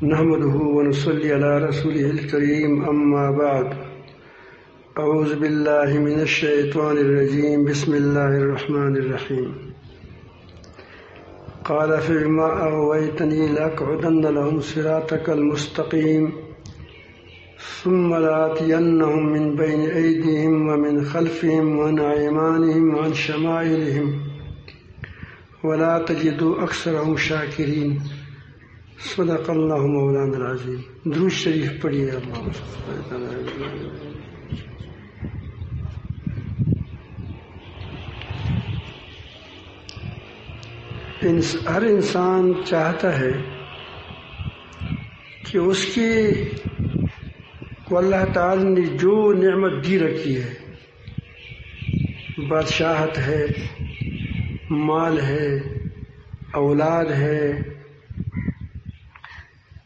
نحمده ونصلي على رسوله الكريم أما بعد أعوذ بالله من الشيطان الرجيم بسم الله الرحمن الرحيم قال فبما أغويتني لأقعدن لهم صراطك المستقيم ثم لآتينهم من بين أيديهم ومن خلفهم وعن أيمانهم وعن شمائلهم ولا تجدوا أكثرهم شاكرين صدق اللہ مولانا العظیم. درود شریف پڑھیے. ہر انسان چاہتا ہے کہ اس کی کو اللہ تعالی نے جو نعمت دی رکھی ہے، بادشاہت ہے، مال ہے، اولاد ہے،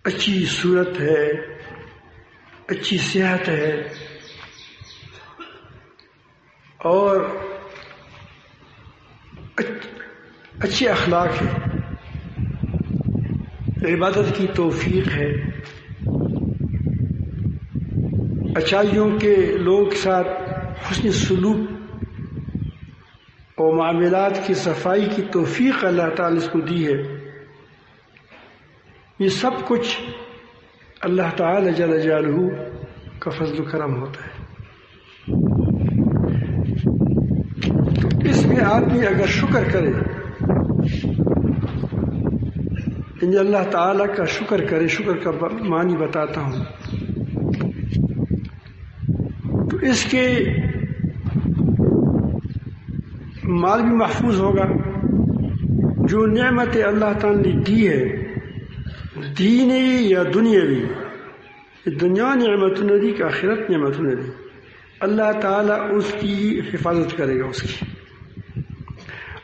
اچھی صورت ہے، اچھی صحت ہے اور اچھے اخلاق ہے، عبادت کی توفیق ہے، اچھائیوں کے لوگوں کے ساتھ حسن سلوک اور معاملات کی صفائی کی توفیق اللہ تعالی اس کو دی ہے. یہ سب کچھ اللہ تعالی جل جلالہ کا فضل و کرم ہوتا ہے. تو اس میں آدمی اگر شکر کرے، یعنی اللہ تعالی کا شکر کرے، شکر کا معنی بتاتا ہوں، تو اس کے مال بھی محفوظ ہوگا. جو نعمت اللہ تعالی نے دی ہے، دینی یا دنیاوی، دنیا نعمت نے دی کہ آخرت نعمت نے دی، اللہ تعالیٰ اس کی حفاظت کرے گا، اس کی،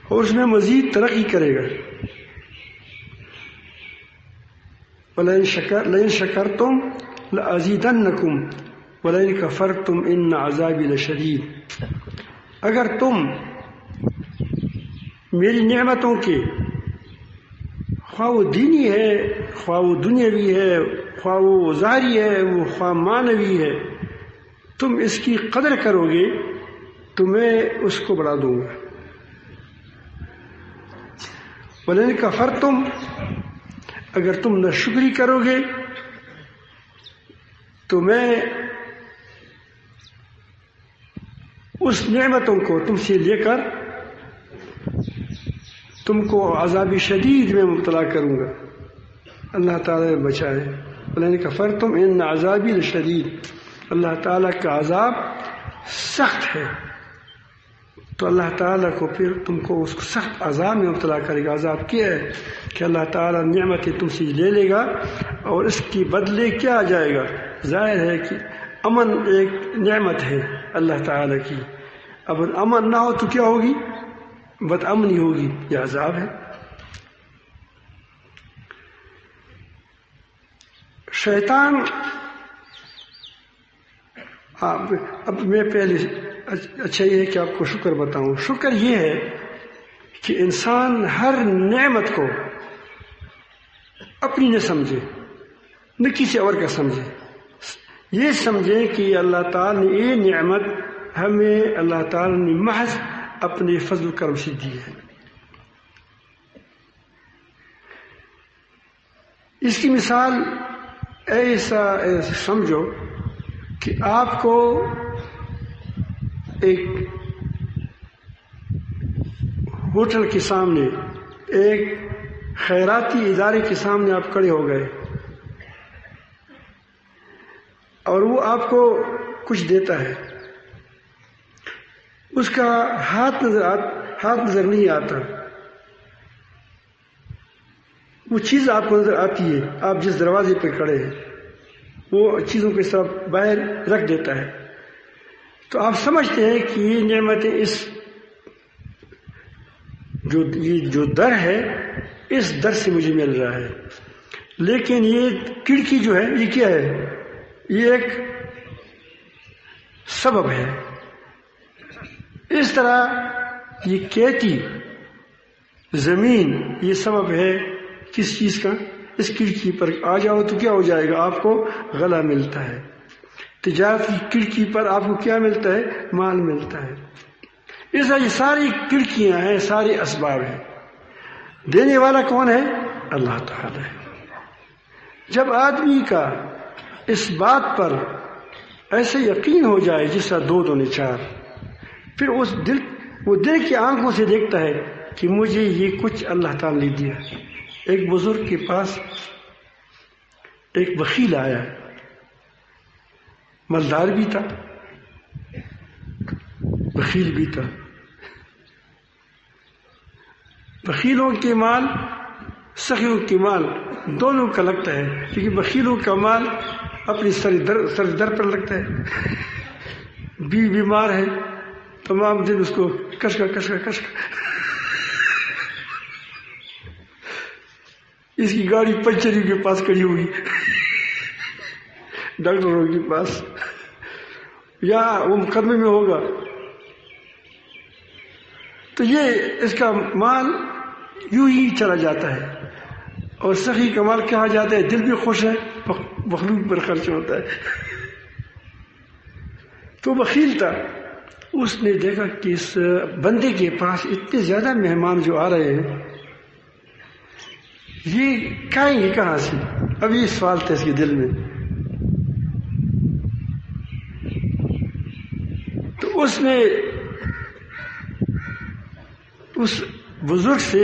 اور اس میں مزید ترقی کرے گا. لَئِن شَكَرْتُمْ لَأَزِيدَنَّكُمْ وَلَئِن كَفَرْتُمْ إِنَّ عَذَابِي لَشَدِيدٌ. اگر تم میری نعمتوں کے، خواہ وہ دینی ہے، خواہ وہ دنیاوی ہے، خواہ وہ ظاہری ہے، وہ خواہ معنوی ہے، تم اس کی قدر کرو گے تو میں اس کو بڑھا دوں گا. وَلَئِن كَفَرْتُمْ، اگر تم ناشکری کرو گے تو میں اس نعمتوں کو تم سے لے کر تم کو عذاب شدید میں مبتلا کروں گا. اللہ تعالیٰ بچائے. وَلَئِن كَفَرْتُمْ إِنَّ عَذَابِي لَشَدِيدٌ. اللہ تعالیٰ کا عذاب سخت ہے، تو اللہ تعالیٰ کو پھر تم کو اس سخت عذاب میں مبتلا کرے گا. عذاب کیا ہے کہ اللہ تعالیٰ نعمتیں تم سے لے لے گا اور اس کی بدلے کیا آ جائے گا. ظاہر ہے کہ امن ایک نعمت ہے اللہ تعالیٰ کی. اب امن نہ ہو تو کیا ہوگی؟ بد امنی ہوگی. یہ عذاب ہے. شیطان، اب میں پہلے اچھا یہ ہے کہ آپ کو شکر بتاؤں. شکر یہ ہے کہ انسان ہر نعمت کو اپنی نہ سمجھے، نہ کسی اور کا سمجھے. یہ سمجھے کہ اللہ تعالیٰ نے یہ نعمت ہمیں اللہ تعالیٰ نے محض اپنے فضل و کرم سے دی ہے. اس کی مثال ایسا سمجھو کہ آپ کو ایک ہوٹل کے سامنے، ایک خیراتی ادارے کے سامنے آپ کھڑے ہو گئے اور وہ آپ کو کچھ دیتا ہے. اس کا ہاتھ نظر نہیں آتا، وہ چیز آپ کو نظر آتی ہے. آپ جس دروازے پہ کھڑے ہیں وہ چیزوں کے ساتھ باہر رکھ دیتا ہے، تو آپ سمجھتے ہیں کہ یہ نعمتیں اس جو در ہے اس در سے مجھے مل رہا ہے. لیکن یہ کھڑکی جو ہے یہ کیا ہے؟ یہ ایک سبب ہے. اس طرح یہ کھیتی، زمین، یہ سبب ہے کس چیز کا؟ اس کھڑکی پر آ جاؤ تو کیا ہو جائے گا؟ آپ کو غلہ ملتا ہے. تجارت کی کھڑکی پر آپ کو کیا ملتا ہے؟ مال ملتا ہے. اس یہ ساری کھڑکیاں ہیں، سارے اسباب ہیں. دینے والا کون ہے؟ اللہ تعالی ہے. جب آدمی کا اس بات پر ایسے یقین ہو جائے جس طرح 2 2 4، پھر وہ دل کی آنکھوں سے دیکھتا ہے کہ مجھے یہ کچھ اللہ تعالی نے دیا. ایک بزرگ کے پاس ایک بخیل آیا، مالدار بھی تھا، بخیل بھی تھا. بخیلوں کے مال، سخیوں کے مال دونوں کا لگتا ہے، کیونکہ بخیلوں کا مال اپنی سر در پر لگتا ہے. بیمار ہے، تمام دن اس کو کشکا اس کی گاڑی پنچریوں کے پاس کھڑی ہوئی، ڈاکٹروں کے پاس، یا وہ مقدمے میں ہوگا. تو یہ اس کا مال یوں ہی چلا جاتا ہے. اور سخی کا مال کہا جاتا ہے دل بھی خوش ہے، مخلوق پر خرچ ہوتا ہے. تو بخیل تھا. اس نے دیکھا کہ اس بندے کے پاس اتنے زیادہ مہمان جو آ رہے ہیں، یہ کھائیں گے کہاں سے؟ اب یہ سوال تھا اس کے دل میں. تو اس نے اس بزرگ سے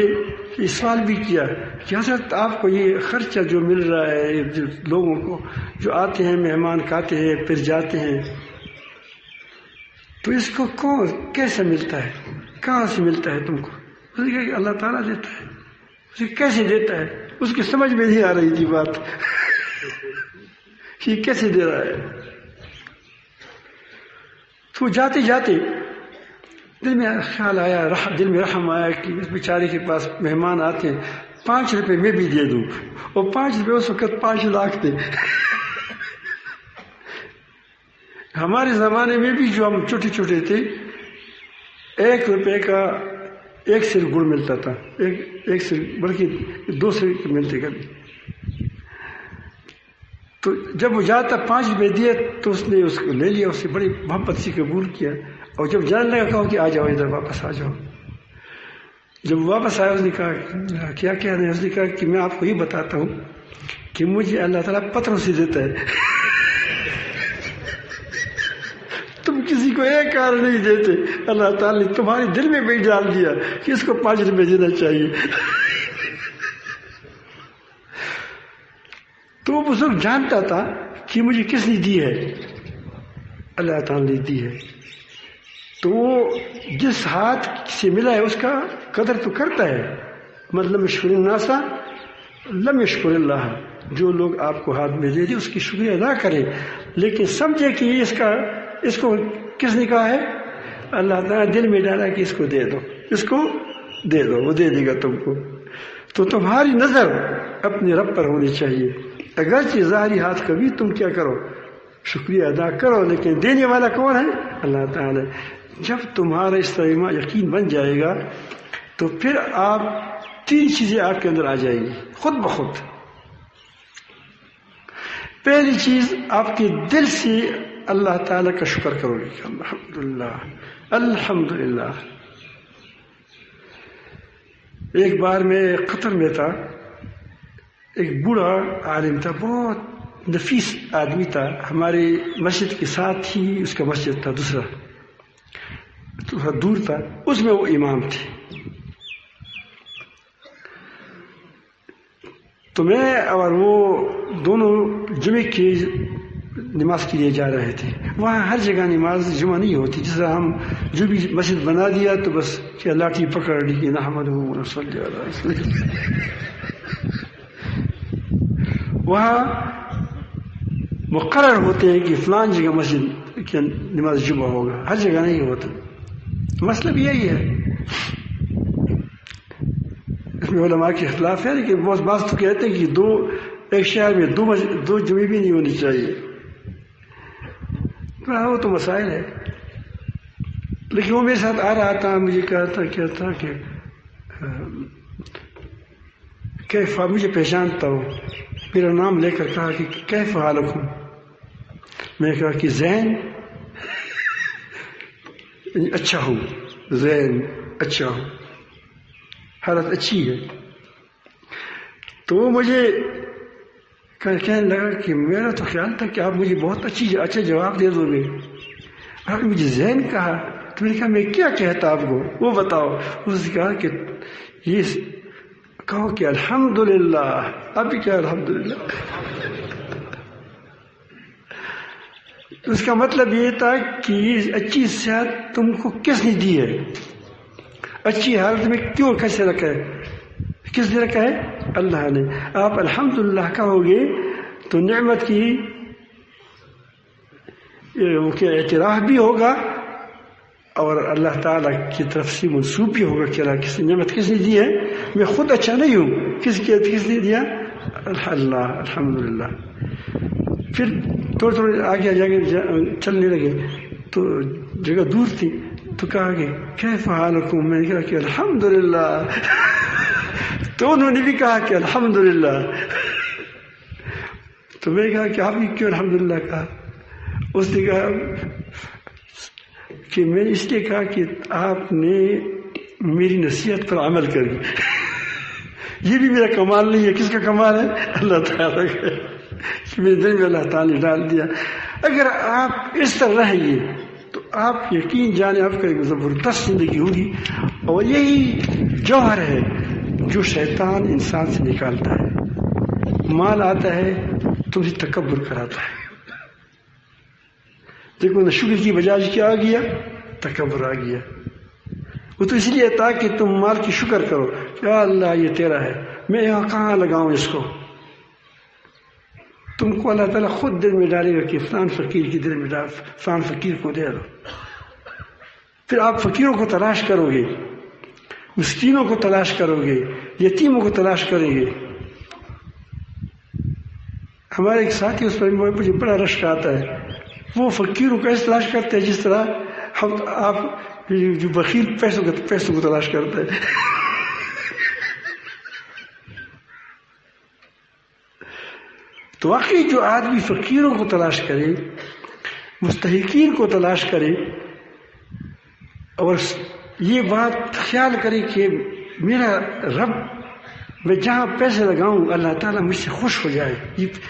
یہ سوال بھی کیا کہ حضرت آپ کو یہ خرچہ جو مل رہا ہے، جو لوگوں کو جو آتے ہیں مہمان کھاتے ہیں پھر جاتے ہیں، تو اس کو کیسے ملتا ہے؟ کہاں سے ملتا ہے تم کو؟ اس نے کہا کہ اللہ تعالیٰ دیتا ہے. اسے کیسے دیتا ہے؟ اس کی سمجھ میں نہیں آ رہی تھی بات کہ کیسے دے رہا ہے. تو جاتے جاتے دل میں خیال آیا، دل میں رحم آیا کہ اس بیچارے کے پاس مہمان آتے ہیں، 5 روپے میں بھی دے دوں. اور 5 روپے اس وقت 5 لاکھ تھے. ہمارے زمانے میں بھی جو ہم چھوٹے چھوٹے تھے، 1 روپے کا 1 سر گڑ ملتا تھا، ایک سر، بلکہ 2 سر ملتے کبھی. تو جب وہ جاتا 5 روپے دیے تو اس نے اس کو لے لیا، اس سے بڑی محبت سے قبول کیا. اور جب جانے لگا کہا کہ آ جاؤ ادھر، واپس آ جاؤ. جب واپس آیا اس نے کہا کیا کہہ رہے ہیں؟ اس نے کہا کہ میں آپ کو یہ بتاتا ہوں کہ مجھے اللہ تعالیٰ پتھروں سے دیتا ہے. تم کسی کو ایک کار نہیں دیتے، اللہ تعالیٰ نے تمہارے دل میں بھی ڈال دیا کہ اس کو 5 روپے دینا چاہیے. تو وہ بزرگ جانتا تھا کہ مجھے کس نے دی ہے؟ اللہ تعالیٰ نے دی ہے. تو وہ جس ہاتھ سے ملا ہے اس کا قدر تو کرتا ہے. مطلب یشکر الناس لم یشکر اللہ. جو لوگ آپ کو ہاتھ میں دے دے اس کی شکریہ ادا کرے، لیکن سمجھے کہ اس کو کس نے کہا ہے؟ اللہ تعالیٰ دل میں ڈالا کہ اس کو دے دو، اس کو دے دو، وہ دے دے گا تم کو. تو تمہاری نظر اپنے رب پر ہونی چاہیے. اگرچہ ظاہری ہاتھ کبھی تم کیا کرو؟ شکریہ ادا کرو، لیکن دینے والا کون ہے؟ اللہ تعالیٰ. جب تمہارا اس طرح یقین بن جائے گا تو پھر آپ 3 چیزیں آپ کے اندر آ جائیں گی خود بخود. پہلی چیز، آپ کے دل سے اللہ تعالیٰ کا شکر کرو گے. الحمدللہ الحمدللہ. ایک بار میں قطر میں تھا، ایک بوڑھا عالم تھا، بہت نفیس آدمی تھا. ہماری مسجد کے ساتھ ہی اس کا مسجد تھا، دوسرا تھوڑا دور تھا، اس میں وہ امام تھے. تو میں اور وہ دونوں جمعے کی نماز کے لیے جا رہے تھے. وہاں ہر جگہ نماز جمعہ نہیں ہوتی. جس طرح ہم جو بھی مسجد بنا دیا تو بس کیا لاٹھی پکڑ لی نحمدہ و نصلی علی رسولہ. وہاں مقرر ہوتے ہیں کہ فلان جگہ مسجد کی نماز جمعہ ہوگا، ہر جگہ نہیں ہوتا. مطلب یہی ہے. اس میں علماء کے اختلاف ہے، لیکن بہت بعض تو کہتے ہیں کہ ایک شہر میں 2 جمعے بھی نہیں ہونی چاہیے. وہ تو مسائل ہے. لیکن وہ میرے ساتھ آ رہا تھا، مجھے کہا تھا کہ کیف، مجھے پہچانتا ہو، میرا نام لے کر کہا کہ کیف حالکم، میں نے کہا کہ زین، اچھا ہوں، زین اچھا ہوں، حالت اچھی ہے. تو وہ مجھے کہنے لگا کہ میرا تو خیال تھا کہ آپ مجھے بہت اچھا جواب دے دو گے، آپ نے مجھے زین کہا. تو میں نے کہا میں کیا کہتا آپ کو، وہ بتاؤ. اس نے کہا کہ یہ کہو کہ الحمدللہ. آپ بھی کیا الحمدللہ. اس کا مطلب یہ تھا کہ یہ اچھی صحت تم کو کس نے دی ہے، اچھی حالت میں کیوں کیسے رکھا ہے، کس نے رکھا ہے؟ اللہ نے. آپ الحمدللہ کہو گے تو نعمت کی اعتراف بھی ہوگا اور اللہ تعالیٰ کی طرف سے منسوب بھی ہوگا کہ اللہ کس نعمت کس نے دی ہے. میں خود اچھا نہیں ہوں، کس نے دیا؟ اللہ. الحمدللہ. پھر تھوڑے تھوڑے آگے چلنے لگے تو جگہ دور تھی تو کہا کہ کیف حالکم، میں نے کہا کہ الحمدللہ. تو انہوں نے بھی کہا کہ الحمدللہ. تو میں نے کہا کہ آپ نے کیوں الحمدللہ کہا؟ اس نے کہا کہ میں نے اس لیے کہا کہ آپ نے میری نصیحت پر عمل کر دی. یہ بھی میرا کمال نہیں ہے، کس کا کمال ہے؟ اللہ تعالیٰ کا. میرے دل میں اللہ تعالیٰ نے ڈال دیا. اگر آپ اس طرح رہیے تو آپ یقین جانے آپ کا ایک زبردست زندگی ہوگی. اور یہی جوہر ہے جو شیطان انسان سے نکالتا ہے. مال آتا ہے تو اسے تکبر کراتا ہے. دیکھو نہ شکر کی بجائے کیا آ گیا؟ تکبر آ گیا. وہ تو اس لیے تھا کہ تم مال کی شکر کرو کہ اللہ یہ تیرا ہے، میں یہاں کہاں لگاؤں اس کو. تم کو اللہ تعالیٰ خود دل میں ڈالے گا کہ فلان فقیر کی دل میں ڈال، فلان فقیر کو دے دو. پھر آپ فقیروں کو تلاش کرو گے، مسکینوں کو تلاش کرو گے، یتیموں کو تلاش کریں گے. ہمارے ایک ساتھی اس پر مجھے بڑا رشک آتا ہے. وہ فقیروں کو ایسے تلاش کرتے ہیں جس طرح آپ جو بخیل پیسوں کو تلاش کرتے ہیں. تو واقعی جو آدمی فقیروں کو تلاش کرے، مستحقین کو تلاش کرے اور یہ بات خیال کرے کہ میرا رب، میں جہاں پیسے لگاؤں اللہ تعالیٰ مجھ سے خوش ہو جائے،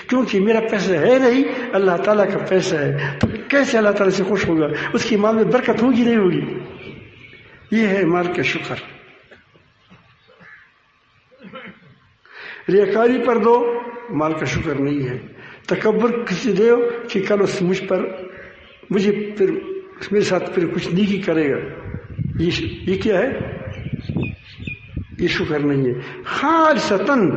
کیونکہ میرا پیسہ ہے نہیں، اللہ تعالیٰ کا پیسہ ہے، تو کیسے اللہ تعالیٰ سے خوش ہوگا؟ اس کی مال میں برکت ہوگی نہیں ہوگی؟ یہ ہے مال کا شکر. ریاکاری پر دو، مال کا شکر نہیں ہے. تکبر کسی دے کہ کل اس مجھے پھر میرے ساتھ پھر کچھ نیکی کرے گا، یہ کیا ہے؟ یہ شکر نہیں ہے. خالصتاً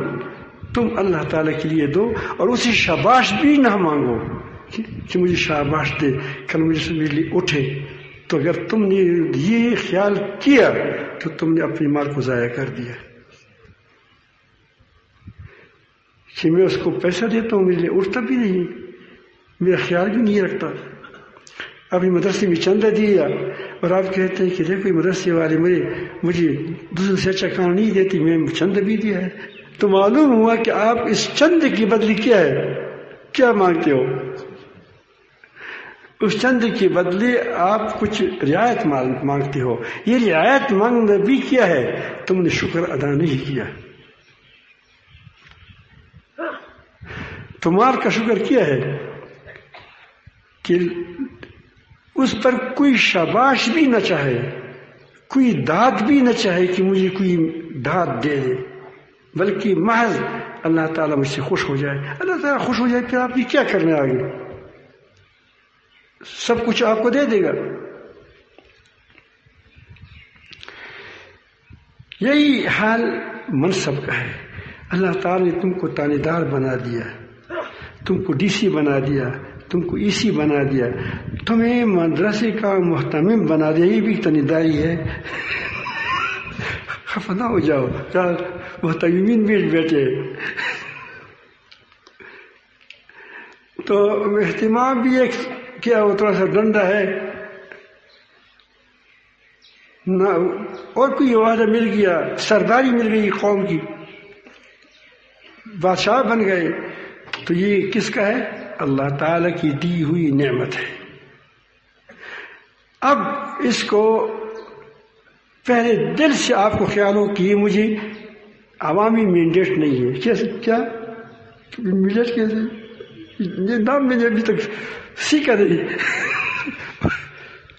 تم اللہ تعالیٰ کے لیے دو اور اسے شاباش بھی نہ مانگو کہ مجھے شاباش دے، کل مجھے سے میرے لیے اٹھے. تو اگر تم نے یہ خیال کیا تو تم نے اپنی مال کو ضائع کر دیا. کہ میں اس کو پیسہ دیتا ہوں، میرے لیے اٹھتا بھی نہیں، میرا خیال بھی نہیں رکھتا. ابھی مدرسے میں چندہ دیا اور آپ کہتے ہیں کہ دیکھو مدرسے والے مجھے دوسرے سے اچھا کام نہیں دیتی، میں چندہ بھی دیا ہے. تو معلوم ہوا کہ آپ اس چند کی بدلی کیا ہے، کیا مانگتے ہو؟ اس چند کی بدلے آپ کچھ رعایت مانگتے ہو. یہ رعایت مانگنا بھی کیا ہے؟ تم نے شکر ادا نہیں کیا. تو مال کا شکر کیا ہے کہ اس پر کوئی شاباش بھی نہ چاہے، کوئی داد بھی نہ چاہے کہ مجھے کوئی داد دے دے، بلکہ محض اللہ تعالیٰ مجھ سے خوش ہو جائے. اللہ تعالیٰ خوش ہو جائے پھر آپ نے کیا کرنا ہے آگے؟ سب کچھ آپ کو دے دے گا. یہی حال منصب کا ہے. اللہ تعالیٰ نے تم کو تانے دار بنا دیا، تم کو ڈی سی بنا دیا، تم کو ای سی بنا دیا، تمہیں مدرسے کا محتمم بنا دیا. یہ بھی تنیداری ہے. خفا نہ ہو جاؤ، محتمین بھی بیٹھے. تو اہتمام بھی ایک کیا وہ تھوڑا سا ڈنڈا ہے نہ، اور کوئی عہدہ مل گیا، سرداری مل گئی قوم کی، بادشاہ بن گئے، تو یہ کس کا ہے؟ اللہ تعالیٰ کی دی ہوئی نعمت ہے۔ اب اس کو پہلے دل سے آپ کو خیال ہو کہ یہ مجھے عوامی مینڈیٹ نہیں ہے۔ کیا مینڈیٹ کیسے؟ یہ نام میں نے ابھی تک سیکھا نہیں،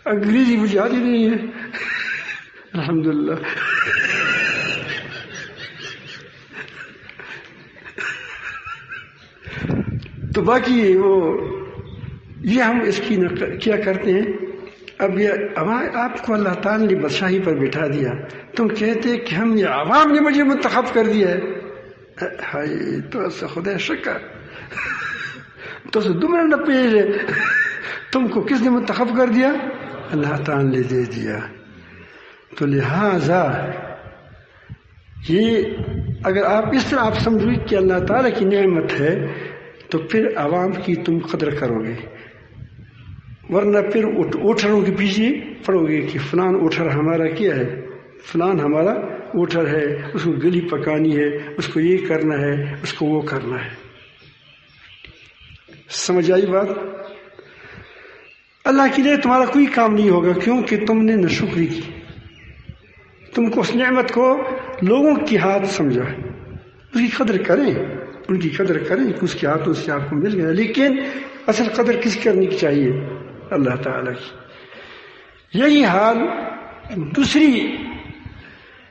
انگریزی مجھے آتی نہیں ہے الحمدللہ۔ تو باقی وہ یہ ہم اس کی کیا کرتے ہیں، اب یہ آپ کو اللہ تعالیٰ نے بادشاہی پر بٹھا دیا، تم کہتے کہ ہم نے عوام نے مجھے منتخب کر دیا ہے۔ ہائے تو خدا شکر تو دمرا نہ پیش ہے، تم کو کس نے منتخب کر دیا؟ اللہ تعالیٰ نے دے دیا۔ تو لہذا یہ اگر آپ اس طرح آپ سمجھو کہ اللہ تعالیٰ کی نعمت ہے تو پھر عوام کی تم قدر کرو گے، ورنہ پھر اوٹروں کے پیچھے پڑو گے کہ فلان اوٹر ہمارا کیا ہے، فلان ہمارا اوٹر ہے، اس کو گلی پکانی ہے، اس کو یہ کرنا ہے، اس کو وہ کرنا ہے۔ سمجھ آئی بات؟ اللہ کے لیے تمہارا کوئی کام نہیں ہوگا، کیونکہ تم نے ناشکری کی، تم کو اس نعمت کو لوگوں کی ہاتھ سمجھا۔ اس کی قدر کریں، ان کی قدر کریں کہ اس کے ہاتھوں سے آپ کو مل گیا، لیکن اصل قدر کس کرنی چاہیے؟ اللہ تعالیٰ کی۔ یہی حال دوسری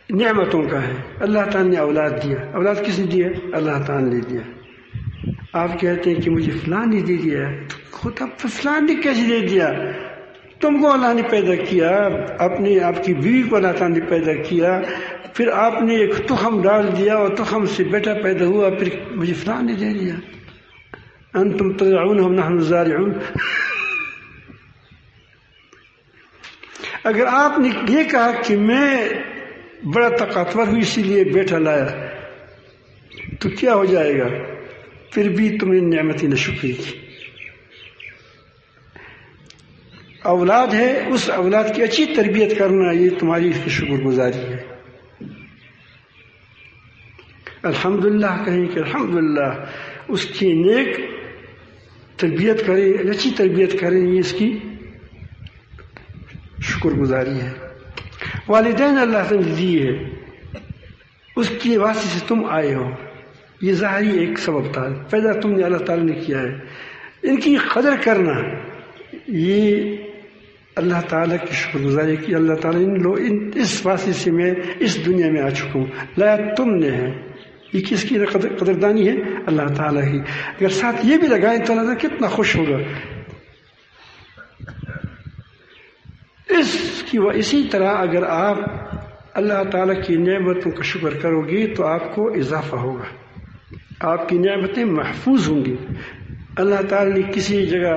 نعمتوں کا ہے۔ اللہ تعالیٰ نے اولاد دیا، اولاد کس نے دیا؟ اللہ تعالیٰ نے دیا۔ آپ کہتے ہیں کہ مجھے فلان نے دے دیا، خود اب فلان نے کیسے دے دیا؟ تم کو اللہ نے پیدا کیا، آپ کی بیوی کو اللہ تعالیٰ نے پیدا کیا، پھر آپ نے ایک تخم ڈال دیا اور تخم سے بیٹا پیدا ہوا، پھر مجھے فلان نے دے دیا۔ انتم تزرعون ہم نحن الزارعون۔ اگر آپ نے یہ کہا کہ میں بڑا طاقتور ہوں اسی لیے بیٹا لایا، تو کیا ہو جائے گا؟ پھر بھی تم نے نعمت ناشکری کی۔ اولاد ہے، اس اولاد کی اچھی تربیت کرنا یہ تمہاری اس کی شکر گزاری ہے۔ الحمدللہ کہیں کہ الحمدللہ، اس کی نیک تربیت کریں، اچھی تربیت کریں، یہ اس کی شکر گزاری ہے۔ والدین اللہ نے دی ہے، اس کی واسطے سے تم آئے ہو، یہ ظاہری ایک سبب تھا، پیدا تم نے اللہ تعالیٰ نے کیا ہے۔ ان کی قدر کرنا یہ اللہ تعالیٰ کی شکر گزاری کی۔ اللہ تعالیٰ اس واسطے سے میں اس دنیا میں آ چکا ہوں، لایا تم نے ہے، یہ کس کی قدردانی ہے؟ اللہ تعالیٰ کی۔ اگر ساتھ یہ بھی لگائیں تو اللہ تعالیٰ کتنا خوش ہوگا۔ اسی طرح اگر آپ اللہ تعالیٰ کی نعمتوں کا شکر کرو گے تو آپ کو اضافہ ہوگا، آپ کی نعمتیں محفوظ ہوں گی۔ اللہ تعالیٰ نے کسی جگہ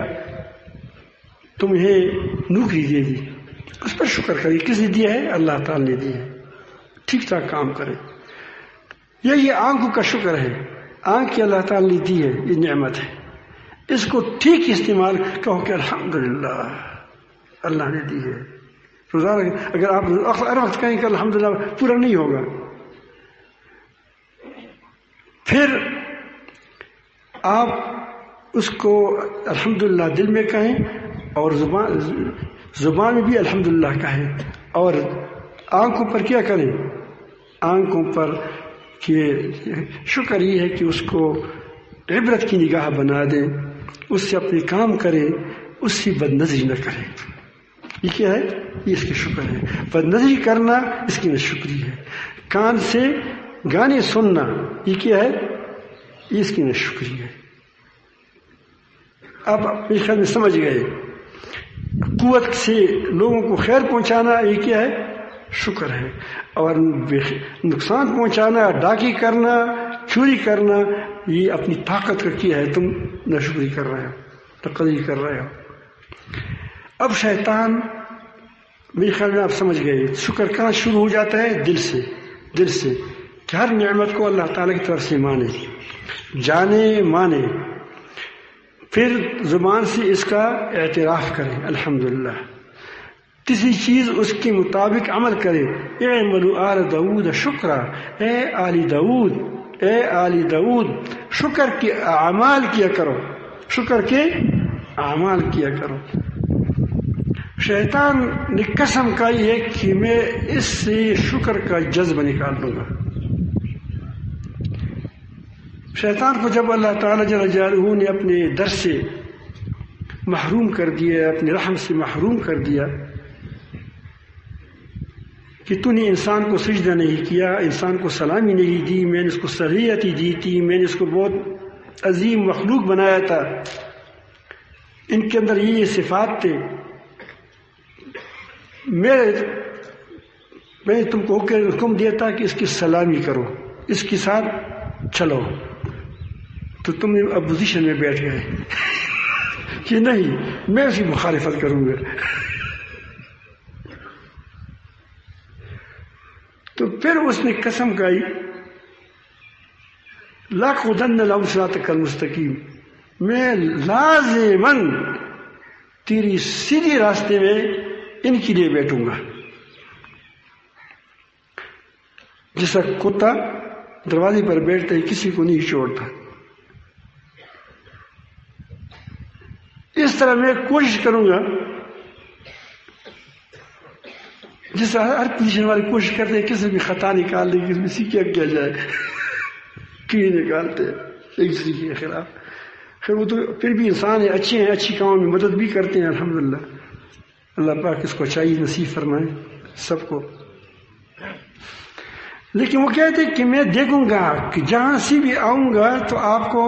تمہیں نوکری دے دی، اس پر شکر کرے، کس نے دیا ہے؟ اللہ تعالیٰ نے دی ہے، ٹھیک ٹھاک کام کرے۔ یہ آنکھوں کا شکر ہے، آنکھ کی اللہ تعالیٰ نے دی ہے، یہ نعمت ہے، اس کو ٹھیک استعمال کہو کہ الحمدللہ اللہ نے دی ہے۔ روزانہ اگر آپ ہر وقت کہیں کہ الحمدللہ، پورا نہیں ہوگا۔ پھر آپ اس کو الحمدللہ دل میں کہیں اور زبان میں بھی الحمدللہ کہیں، اور آنکھوں پر کیا کریں؟ آنکھوں پر کہ شکر یہ ہے کہ اس کو عبرت کی نگاہ بنا دیں، اس سے اپنے کام کریں، اس سے بد نظری نہ کریں۔ یہ کیا ہے؟ یہ اس کی شکر ہے۔ بد نظری کرنا اس کی ناشکری ہے۔ کان سے گانے سننا یہ کیا ہے؟ یہ اس کی ناشکری ہے۔ اب اپنے خیال میں سمجھ گئے۔ قوت سے لوگوں کو خیر پہنچانا یہ کیا ہے؟ شکر ہے۔ اور نقصان پہنچانا، ڈاکی کرنا، چوری کرنا یہ اپنی طاقت کا کیا ہے؟ تم ناشکری کر رہے ہو، تقریر کر رہے ہو۔ اب شیطان میرے خیال میں آپ سمجھ گئے، شکر کہاں شروع ہو جاتا ہے؟ دل سے۔ دل سے کہ ہر نعمت کو اللہ تعالیٰ کی طرف سے مانے، جانے، مانے، پھر زبان سے اس کا اعتراف کریں الحمدللہ، کسی چیز اس کے مطابق عمل کرے۔ اعملوا آل داود شکرا، اے آل داود، اے آل داؤد شکر کے اعمال کیا کرو، شکر کے اعمال کیا کرو۔ شیطان نے قسم کھائی ہے کہ میں اس سے شکر کا جذبہ نکال دوں گا۔ شیطان کو جب اللہ تعالیٰ جل جلالہ نے اپنے در سے محروم کر دیا، اپنے رحم سے محروم کر دیا کہ تو نے انسان کو سجدہ نہیں کیا، انسان کو سلامی نہیں دی، میں نے اس کو صلاحیت دی تھی، میں نے اس کو بہت عظیم مخلوق بنایا تھا، ان کے اندر یہ صفات تھے، میں نے تم کو حکم دیا تھا کہ اس کی سلامی کرو، اس کے ساتھ چلو، تو تم نے اپوزیشن میں بیٹھ گئے کہ نہیں میں اس کی مخالفت کروں گا۔ تو پھر اس نے قسم کھائی لَأَقْعُدَنَّ لَهُمْ صِرَاطَكَ الْمُسْتَقِيمَ، میں لازماً تیری سیدھی راستے میں ان کے لیے بیٹھوں گا۔ جیسا کتا دروازے پر بیٹھتا ہے کسی کو نہیں چھوڑتا، اس طرح میں کوشش کروں گا، جس ہر پوزیشن والے کوشش کرتے ہیں کسی بھی خطا نکال دیں، کسی بھی سیکھا کیا جائے، کیے نکالتے ہیں ایک دوسرے کے خلاف۔ خیر وہ تو پھر بھی انسان ہے، اچھے ہیں، اچھی کاموں میں مدد بھی کرتے ہیں، الحمدللہ۔ اللہ پاک اس کو اچھائی نصیب فرمائے سب کو۔ لیکن وہ کہتے ہیں کہ میں دیکھوں گا کہ جہاں سے بھی آؤں گا تو آپ کو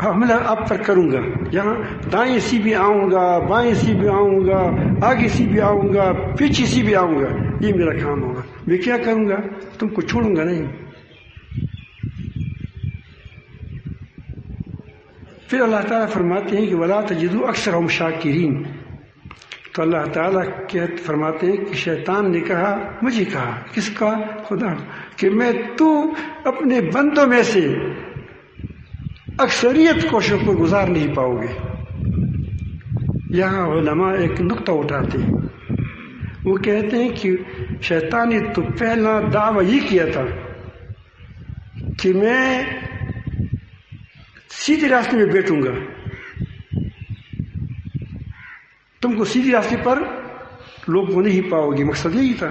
حملہ آپ پر کروں گا، یہاں دائیں سے بھی آؤں گا، بائیں سے بھی آؤں گا، آگے سے بھی آؤں گا، پیچھے سے بھی آؤں گا، یہ میرا کام ہوگا۔ میں کیا کروں گا؟ تم کو چھوڑوں گا نہیں۔ پھر اللہ تعالیٰ فرماتے ہیں کہ وَلَا تَجِدُوا أَكْثَرَهُمْ شَاكِرِينَ، تو اللہ تعالیٰ فرماتے ہیں کہ شیطان نے کہا، مجھے کہا، کس کا؟ خدا، کہ میں تو اپنے بندوں میں سے اکثریت کو شکر گزار نہیں پاؤ گے۔ یہاں علماء ایک نقطہ اٹھاتے ہیں، وہ کہتے ہیں کہ شیطان نے تو پہلا دعویٰ یہ کیا تھا کہ میں سیدھے راستے میں بیٹھوں گا، تم کو سیدھے راستے پر لوگ کو نہیں پاؤ گے، مقصد یہی تھا،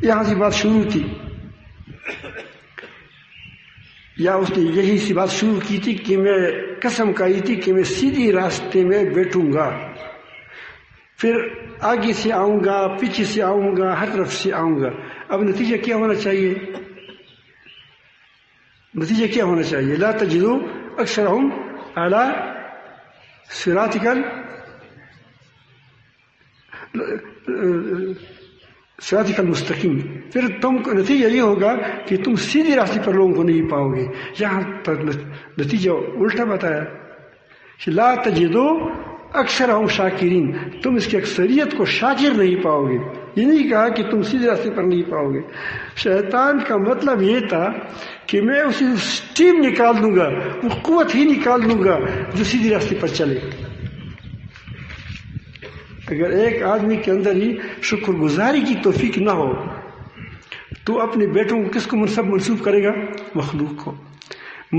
یہاں سے بات شروع تھی، یا اس نے یہی سی بات شروع کی تھی کہ میں قسم کھائی تھی کہ میں سیدھی راستے میں بیٹھوں گا، پھر آگے سے آؤں گا، پیچھے سے آؤں گا، ہر طرف سے آؤں گا۔ اب نتیجہ کیا ہونا چاہیے؟ نتیجہ کیا ہونا چاہیے؟ لا تجدوا اکثرهم علی صراطک المستقیم۔ پھر تم کو نتیجہ یہ ہوگا کہ تم سیدھے راستے پر لوگوں کو نہیں پاؤ گے۔ یہاں تک نتیجہ الٹا بتایا کہ لا تجدوا اکثرهم شاکرین، تم اس کی اکثریت کو شاکر نہیں پاؤ گے۔ یہ نہیں کہا کہ تم سیدھے راستے پر نہیں پاؤ گے۔ شیطان کا مطلب یہ تھا کہ میں اسے ٹیم نکال دوں گا، وہ قوت ہی نکال دوں گا جو سیدھے راستے پر چلے۔ اگر ایک آدمی کے اندر ہی شکر گزاری کی توفیق نہ ہو تو اپنے بیٹوں کو کس کو منسوب کرے گا؟ مخلوق کو۔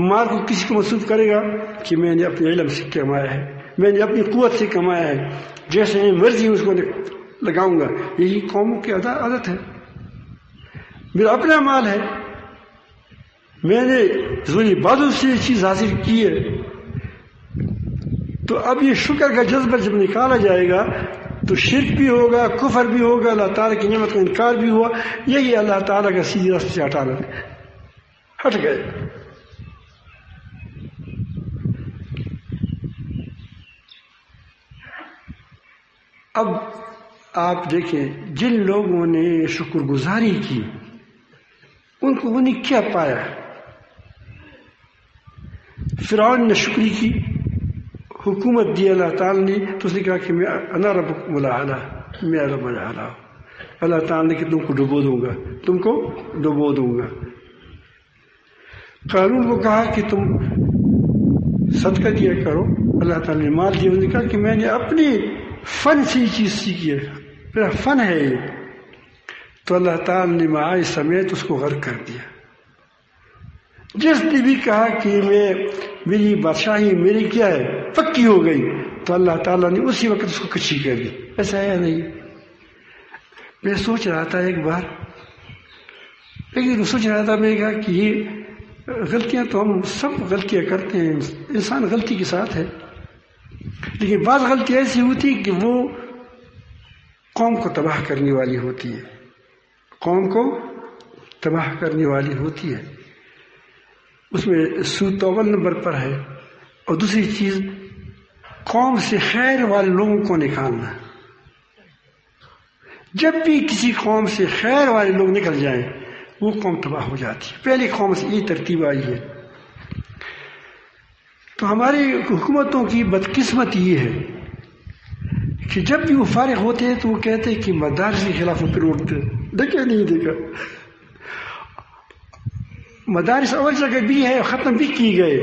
مال کو کسی کو منسوب کرے گا کہ میں نے اپنے علم سے کمایا ہے، میں نے اپنی قوت سے کمایا ہے، جیسے مرضی اس کو لگاؤں گا۔ یہی قوموں کی عادت ہے، میرا اپنا مال ہے، میں نے ذوی بادل سے یہ چیز حاصل کی ہے۔ تو اب یہ شکر کا جذبہ جب نکالا جائے گا تو شرک بھی ہوگا، کفر بھی ہوگا، اللہ تعالیٰ کی نعمت کا انکار بھی ہوا، یہی اللہ تعالیٰ کا سیدھے راستے سے ہٹ گئے۔ اب آپ دیکھیں جن لوگوں نے شکر گزاری کی ان کو انہیں کیا پایا؟ فرعون نے شکری کی، حکومت دی اللہ تعالیٰ نے، تو اس نے کہا کہ میں انا ربکم الاعلی، میں رب الاعلی، اللہ تعالیٰ نے کہ تم کو ڈبو دوں گا، تم کو ڈبو دوں گا۔ قارون کو کہا کہ تم صدقہ دیا کرو، اللہ تعالیٰ نے مال دیا، انہوں نے کہا کہ میں نے اپنی فن سے یہ چیز سیکھی ہے، میرا فن ہے یہ، تو اللہ تعالیٰ نے معاش سمیت اس کو غرق کر دیا۔ جس نے بھی کہا کہ میری بادشاہی میری کیا ہے پکی ہو گئی، تو اللہ تعالیٰ نے اسی وقت اس کو کچی کر دی. ایسا ہے نہیں. میں سوچ رہا تھا ایک بار، سوچ رہا تھا، میں نے کہا کہ یہ غلطیاں تو ہم سب غلطیاں کرتے ہیں، انسان غلطی کے ساتھ ہے، لیکن بعض غلطی ایسی ہوتی کہ وہ قوم کو تباہ کرنے والی ہوتی ہے، قوم کو تباہ کرنے والی ہوتی ہے. اس میں سود تو اول نمبر پر ہے، اور دوسری چیز قوم سے خیر والے لوگوں کو نکالنا. جب بھی کسی قوم سے خیر والے لوگ نکل جائیں وہ قوم تباہ ہو جاتی ہے. پہلی قوم سے یہ ترتیب آئی ہے. تو ہماری حکومتوں کی بدقسمت یہ ہے کہ جب بھی وہ فارغ ہوتے ہیں تو وہ کہتے ہیں کہ مدارس کے خلاف پھر اٹھتے. دیکھا نہیں دیکھا، مدارس اول جگہ بھی ہے، ختم بھی کی گئے،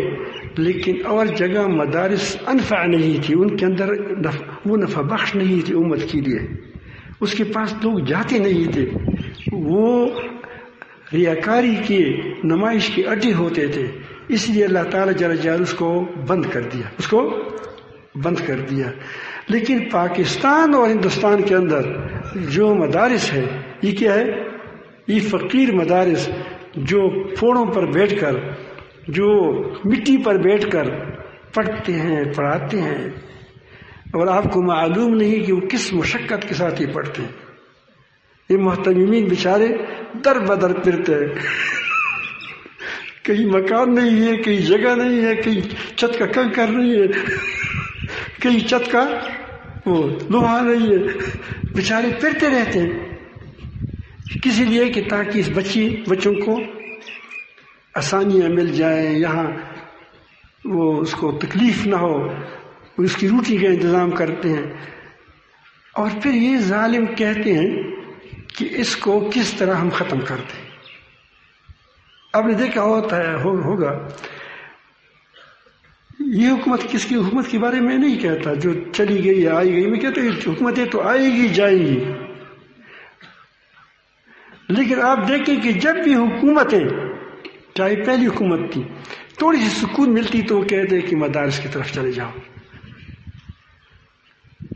لیکن اول جگہ مدارس انفع نہیں تھی، ان کے اندر وہ نفع بخش نہیں تھی امت کے لیے. اس کے پاس لوگ جاتے نہیں تھے، وہ ریاکاری کی نمائش کے اڈے ہوتے تھے. اس لیے اللہ تعالیٰ جل جلالہ اس کو بند کر دیا. لیکن پاکستان اور ہندوستان کے اندر جو مدارس ہے یہ کیا ہے؟ یہ فقیر مدارس جو پھوڑوں پر بیٹھ کر، جو مٹی پر بیٹھ کر پڑھتے ہیں، پڑھاتے ہیں، اور آپ کو معلوم نہیں کہ وہ کس مشقت کے ساتھ یہ پڑھتے ہیں. یہ محتمین بیچارے در بدر پھرتے ہیں، کہیں مکان نہیں ہے، کہیں جگہ نہیں ہے، کہیں چھت کا کنکر نہیں ہے، کہیں چھت کا وہ لوہا نہیں ہے، بیچارے پھرتے رہتے ہیں. کسی لیے کہ تاکہ اس بچوں کو آسانیاں مل جائیں، یہاں وہ اس کو تکلیف نہ ہو، اس کی روٹی کا انتظام کرتے ہیں. اور پھر یہ ظالم کہتے ہیں کہ اس کو کس طرح ہم ختم کر دیں. آپ نے دیکھا ہوگا یہ حکومت کس کی حکومت کے بارے میں نہیں کہتا، جو چلی گئی یا آئی گئی، میں کہتا ہوں حکومتیں تو آئے گی جائیں گی، لیکن آپ دیکھیں کہ جب بھی حکومتیں، چاہے پہلی حکومت تھی، تھوڑی سی سکون ملتی تو وہ کہتے ہیں کہ مدارس کی طرف چلے جاؤ.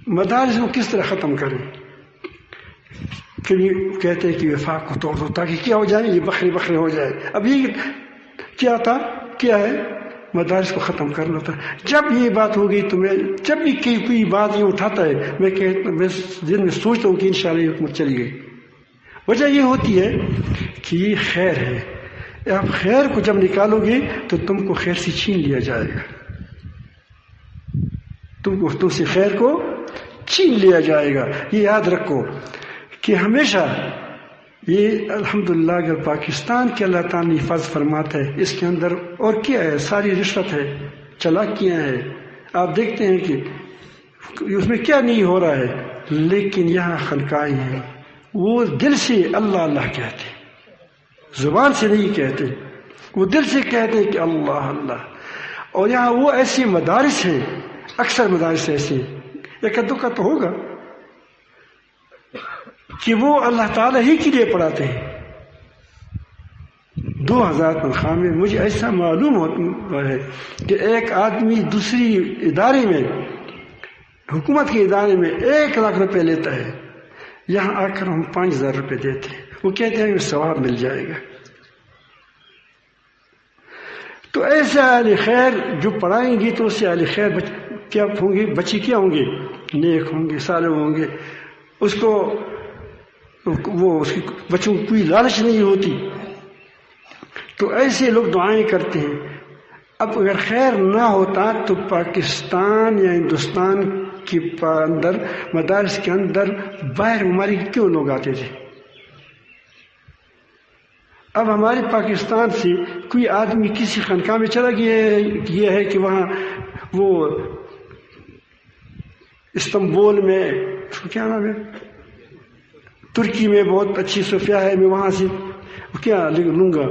مدارس کو کس طرح ختم کریں؟ پھر یہ کہتے ہیں کہ وفاق کو توڑ دو تاکہ کیا ہو جائے، یہ بکھرے بکھرے ہو جائے. اب یہ کیا ہے؟ مدارس کو ختم کرنا تھا. جب یہ بات ہو گئی تو میں جب بھی کوئی بات یہ اٹھاتا ہے میں دن میں سوچتا ہوں کہ انشاءاللہ یہ حکومت چلی گئی. وجہ یہ ہوتی ہے کہ یہ خیر ہے. آپ خیر کو جب نکالو گے تو تم کو خیر سے چھین لیا جائے گا، تم سے خیر کو چھین لیا جائے گا. یہ یاد رکھو کہ ہمیشہ یہ الحمدللہ اگر پاکستان کے اللہ تعالیٰ نے حفاظت فرماتا ہے، اس کے اندر اور کیا ہے؟ ساری رشوت ہے، چالاکیاں ہیں. آپ دیکھتے ہیں کہ اس میں کیا نہیں ہو رہا ہے، لیکن یہاں خلقائیں ہیں وہ دل سے اللہ اللہ کہتے ہیں، زبان سے نہیں کہتے، وہ دل سے کہتے ہیں کہ اللہ اللہ. اور یہاں وہ ایسے مدارس ہیں، اکثر مدارس ایسے ہیں، ایک دو کا تو ہوگا کہ وہ اللہ تعالیٰ ہی کے لیے پڑھاتے ہیں. 2000 تنخواہ میں مجھے ایسا معلوم ہوتا ہے کہ ایک آدمی دوسری ادارے میں، حکومت کے ادارے میں 1 لاکھ روپے لیتا ہے، یہاں آ کر ہم 5000 روپے دیتے ہیں. وہ کہتے ہیں کہ ثواب مل جائے گا. تو ایسے اہل خیر جو پڑھائیں گی تو اس سے اہل خیر کیا ہوں گے؟ بچے کیا ہوں گے؟ نیک ہوں گے، صالح ہوں گے. اس کے بچوں کو کوئی لالچ نہیں ہوتی. تو ایسے لوگ دعائیں کرتے ہیں. اب اگر خیر نہ ہوتا تو پاکستان یا ہندوستان کے اندر مدارس کے اندر باہر ممالک کیوں لوگ آتے تھے؟ اب ہمارے پاکستان سے کوئی آدمی کسی خانقاہ میں چلا گیا یہ ہے کہ وہاں وہ استنبول میں کیا نام ہے، ترکی میں بہت اچھی صوفیاء ہے، میں وہاں سے کیا لوں گا،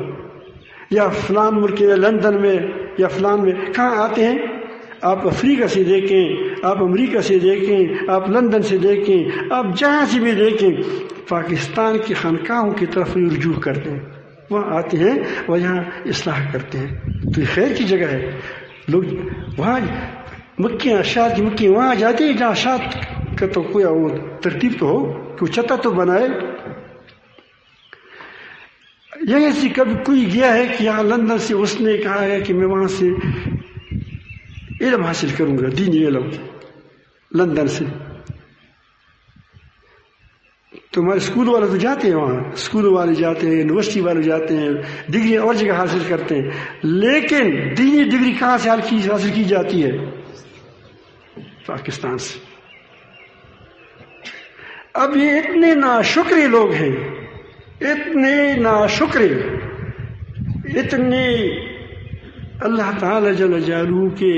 یا فلان ملک میں، لندن میں یا فلان میں. کہاں آتے ہیں؟ آپ افریقہ سے دیکھیں، آپ امریکہ سے دیکھیں، آپ لندن سے دیکھیں، آپ جہاں سے بھی دیکھیں، پاکستان کی خانقاہوں کی طرف رجوع کرتے ہیں. وہاں آتے ہیں اور یہاں اصلاح کرتے ہیں. تو یہ خیر کی جگہ ہے. لوگ وہاں مکیاں اشاعت کی مکیاں وہاں جاتے ہیں جہاں اشاعت کا تو کوئی وہ ترتیب تو ہو کہ وہ چھتا تو بنائے. یہیں سے کبھی کوئی گیا ہے کہ یہاں لندن سے اس نے کہا ہے کہ میں وہاں سے علم حاصل کروں گا, دینی علم لندن سے. تو ہمارے اسکول والے تو جاتے ہیں وہاں, اسکول والے جاتے ہیں, یونیورسٹی والے جاتے ہیں, ڈگری اور جگہ حاصل کرتے ہیں, لیکن دینی ڈگری کہاں سے حاصل کی جاتی ہے؟ پاکستان سے. اب یہ اتنے ناشکرے لوگ ہیں, اتنے ناشکرے, اتنے اللہ تعالی جل جلالہ کے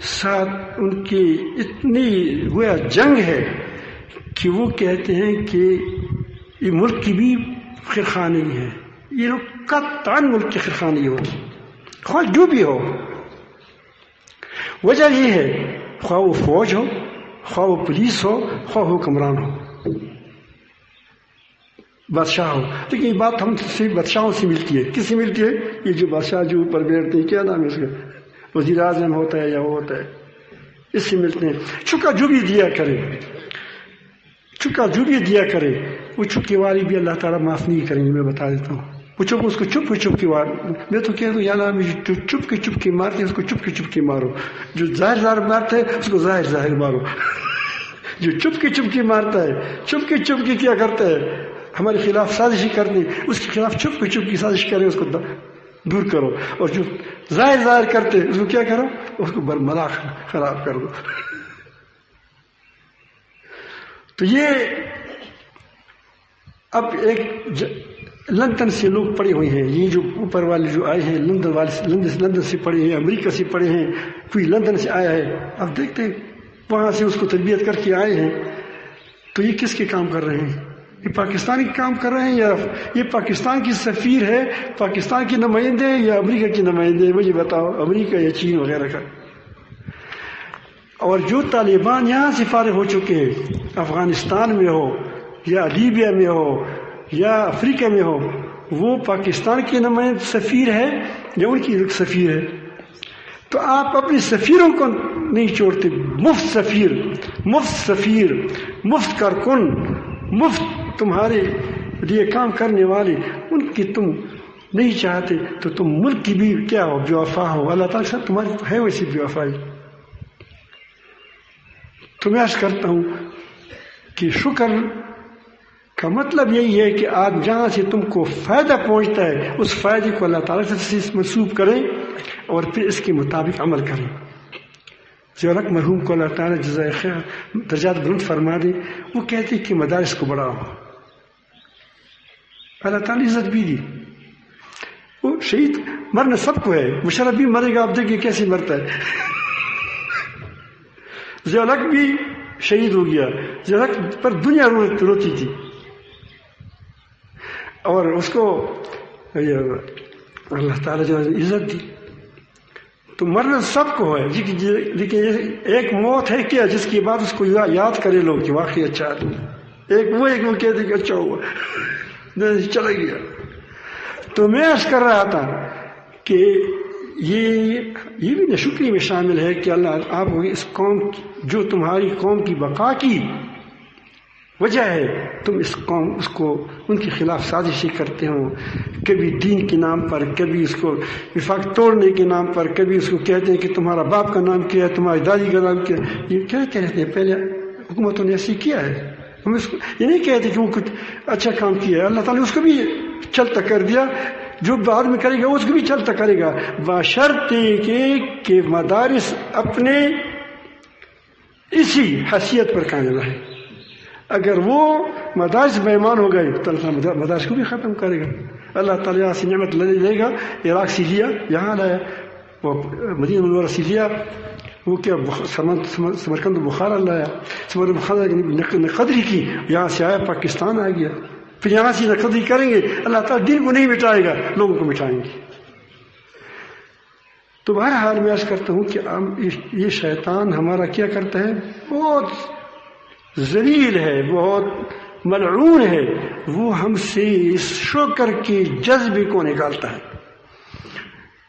ساتھ ان کی اتنی گویا جنگ ہے کہ وہ کہتے ہیں کہ یہ ملک کی بھی خیرخواہ نہیں ہے. یہ لوگ قطعاً ملک کی خیرخواہ نہیں ہوگی, خواہ جو بھی ہو. وجہ یہ ہے خواہ وہ فوج ہو, خواہ وہ پولیس ہو, خواہ حکمران ہو, بادشاہ ہو. لیکن یہ بات ہم سے بادشاہوں سے ملتی ہے. کس سے ملتی ہے؟ یہ جو بادشاہ جو اوپر بیٹھتے ہیں, کیا نام ہے اس کا, وزیر اعظم ہوتا ہے یا وہ ہوتا ہے, اس سے ملتے ہیں. چکا جو بھی دیا کرے, چکا جو بھی دیا کرے, وہ چپکے والی بھی اللہ تعالیٰ معاف نہیں کریں گے. میں بتا دیتا ہوں, وہ چپ اس کو چپ کے مار. میں تو کہہ دوں یا اللہ جو چپ کے مارتے ہیں اس کو چپ کے مارو, جو ظاہر مارتا ہے اس کو ظاہر مارو. جو چپ کے مارتا ہے, چپ کے کیا کرتا ہے, ہمارے خلاف سازشی کرنی, اس کے خلاف چپ کی سازش کرے, اس کو دور کرو. اور جو ظاہر کرتے اس کو کیا کرو, اس کو برملا خراب کر دو. تو یہ اب ایک لندن سے لوگ پڑے ہوئے ہیں, یہ جو اوپر والے جو آئے ہیں لندن سے پڑھے ہیں, امریکہ سے پڑھے ہیں, کوئی لندن سے آیا ہے. اب دیکھتے ہیں وہاں سے اس کو تربیت کر کے آئے ہیں. تو یہ کس کے کام کر رہے ہیں؟ یہ پاکستانی کام کر رہے ہیں یا یہ پاکستان کی سفیر ہے, پاکستان کے نمائندے یا امریکہ کے نمائندے؟ مجھے بتاؤ, امریکہ یا چین وغیرہ کا. اور جو طالبان یہاں سے فارغ ہو چکے ہیں, افغانستان میں ہو یا لیبیا میں ہو یا افریقہ میں ہو, وہ پاکستان کے نمائندے سفیر ہے یا ان کی سفیر ہے؟ تو آپ اپنے سفیروں کو نہیں چھوڑتے. مفت سفیر, مفت کارکن, مفت تمہارے لیے کام کرنے والے, ان کی تم نہیں چاہتے تو تم ملک کی بھی کیا ہو, بے وفا ہو. اللہ تعالیٰ صاحب تمہاری ہے ویسی بے وفائی. تو میں عرض کرتا ہوں کہ شکر کا مطلب یہی ہے کہ آپ جہاں سے تم کو فائدہ پہنچتا ہے اس فائدے کو اللہ تعالیٰ سے منسوب کریں اور پھر اس کے مطابق عمل کریں. زیورک مرحوم کو اللہ تعالیٰ جزائے خیر درجات بلند فرما دے. وہ کہتے کہ مدارس کو بڑھاؤ, اللہ تعالیٰ عزت بھی دی. وہ شہید مرنا سب کو ہے, مشرف بھی مرے گا, آپ دیکھیے کیسے مرتا ہے. زیورک بھی شہید ہو گیا, زیورک پر دنیا روتی تھی اور اس کو اللہ تعالیٰ جو عزت دی. تو مرنا سب کو ہے, لیکن ایک موت ہے کیا جس کے بعد اس کو یاد کرے لوگ کہ واقعی اچھا آدمی. ایک وہ کہتے کہ اچھا ہوا, چلا گیا. تو میں عرض کر رہا تھا کہ یہ بھی ناشکری میں شامل ہے کہ اللہ آپ اس قوم جو تمہاری قوم کی بقا کی وجہ ہے, تم اس کو ان کے خلاف سازشیں کرتے ہو, کبھی دین کے نام پر, کبھی اس کو وفاق توڑنے کے نام پر, کبھی اس کو کہتے ہیں کہ تمہارا باپ کا نام کیا ہے, تمہاری دادی کا نام کیا ہے. یہ کیا کہتے ہیں, پہلے حکومتوں نے ایسے کیا ہے. ہم اس کو یہ نہیں کہتے کہ وہ کچھ اچھا کام کیا ہے, اللہ تعالیٰ نے اس کو بھی چلتا کر دیا. جو بعد میں کرے گا اس کو بھی چلتا کرے گا, بشرطے کہ مدارس اپنے اسی حیثیت پر قائم رہے. اگر وہ مدارس بے ایمان ہو گئے تو اللہ مدارس کو بھی ختم کرے گا. اللہ تعالیٰ یہاں سے نعمت لے گا. عراق سے لیا, یہاں لایا, وہ مدینہ منورہ سے لیا, وہ کیا سمرقند بخارا لایا, سمرقند بخارا نے قدری کی, یہاں سے آیا پاکستان آ گیا. پھر یہاں سے قدری کریں گے, اللہ تعالیٰ دین کو نہیں مٹائے گا, لوگوں کو مٹائیں گے. تو بہرحال میں عرض کرتا ہوں کہ یہ شیطان ہمارا کیا کرتا ہے, بہت ذلیل ہے, بہت ملعون ہے وہ ہم سے اس شکر کے جذبے کو نکالتا ہے۔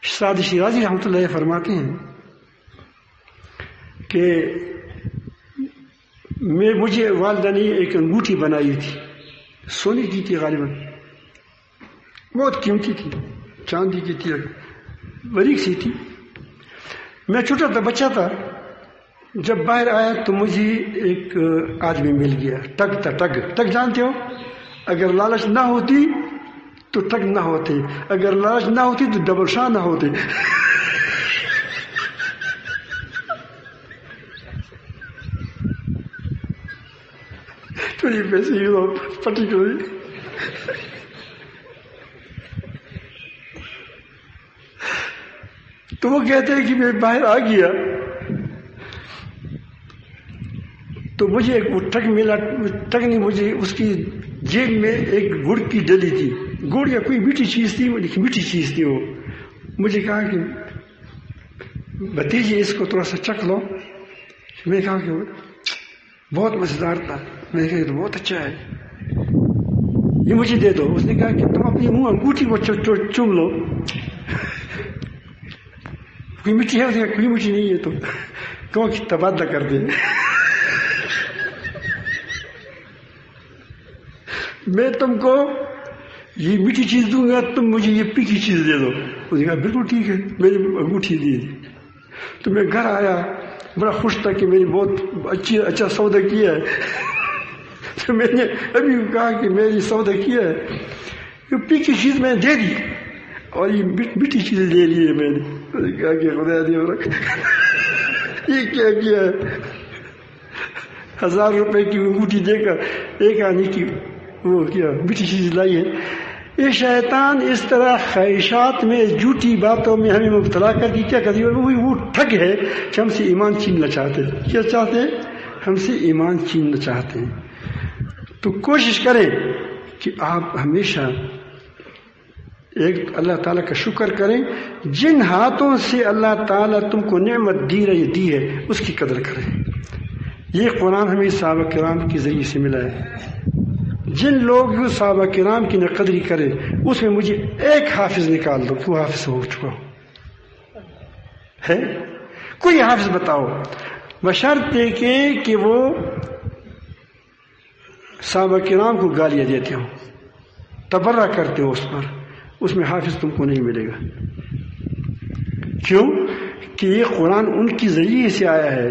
سعد شیرازی رحمۃ اللہ فرماتے ہیں کہ مجھے والدہ نے ایک انگوٹھی بنائی تھی، سونے کی تھی، غالباً بہت قیمتی تھی، چاندی کی تھی، باریک سی تھی۔ میں چھوٹا تھا، بچہ تھا، جب باہر آیا تو مجھے ایک آدمی مل گیا، ٹگ تھا، ٹگ جانتے ہو؟ اگر لالچ نہ ہوتی تو ٹگ نہ ہوتے، اگر لالچ نہ ہوتی تو ڈبل شاہ نہ ہوتے۔ تھوڑی پیسے پرٹیکولرلی تو وہ کہتے ہیں کہ میں باہر آ گیا تو مجھے ایک وہ ٹگ ملا، ٹگ نے مجھے اس کی جیب میں ایک گڑ کی ڈلی تھی، گڑ یا کوئی میٹھی چیز تھی، میٹھی چیز تھی وہ۔ مجھے کہا کہ بھتیجی اس کو تھوڑا سا چکھ لو۔ میں نے کہا کہ بہت مزیدار تھا۔ میں نے کہا یہ تو بہت اچھا ہے، یہ مجھے دے دو۔ اس نے کہا کہ تم اپنی منہ انگوٹھی کو چوم لو، کوئی میٹھی ہے؟ کوئی میٹھی نہیں ہے، تو کہو کہ تبادلہ کر دیں۔ میں تم کو یہ میٹھی چیز دوں گا، تم مجھے یہ پیکی چیز دے دو۔ اس نے کہا بالکل ٹھیک ہے، میں نے انگوٹھی دی۔ تو میں گھر آیا، بڑا خوش تھا کہ میں نے بہت اچھا سودا کیا ہے۔ تو میں نے ابھی کہا کہ میں نے سودا کیا ہے، یہ پیکی چیز میں نے دے دی اور یہ میٹھی چیز لے لی ہے میں نے۔ کہا کہ خدا دے رکھ، یہ کیا کیا ہے؟ 1000 روپے کی انگوٹھی دے کر ایک آنے کی وہ کیا میٹھی چیز لائی ہے۔ یہ شیطان اس طرح خواہشات میں، جھوٹی باتوں میں ہمیں مبتلا کر کے کیا کرتی ہے؟ وہ ٹھگ ہے کہ ہم سے ایمان چھیننا چاہتے ہیں۔ کیا چاہتے ہیں؟ ہم سے ایمان چھیننا چاہتے ہیں۔ تو کوشش کریں کہ آپ ہمیشہ ایک اللہ تعالیٰ کا شکر کریں، جن ہاتھوں سے اللہ تعالیٰ تم کو نعمت دی ہے اس کی قدر کریں۔ یہ قرآن ہمیں صحابہ کرام کے ذریعے سے ملا ہے۔ جن لوگ صحابہ کرام کی نہ قدری کرے، اس میں مجھے ایک حافظ نکال دو کہ وہ حافظ ہو چکا ہے۔ کوئی حافظ بتاؤ، بشرطے کہ وہ صحابہ کرام کو گالیاں دیتے ہو، تبرہ کرتے ہو اس پر، اس میں حافظ تم کو نہیں ملے گا۔ کیوں کہ یہ قرآن ان کی ذریعے سے آیا ہے۔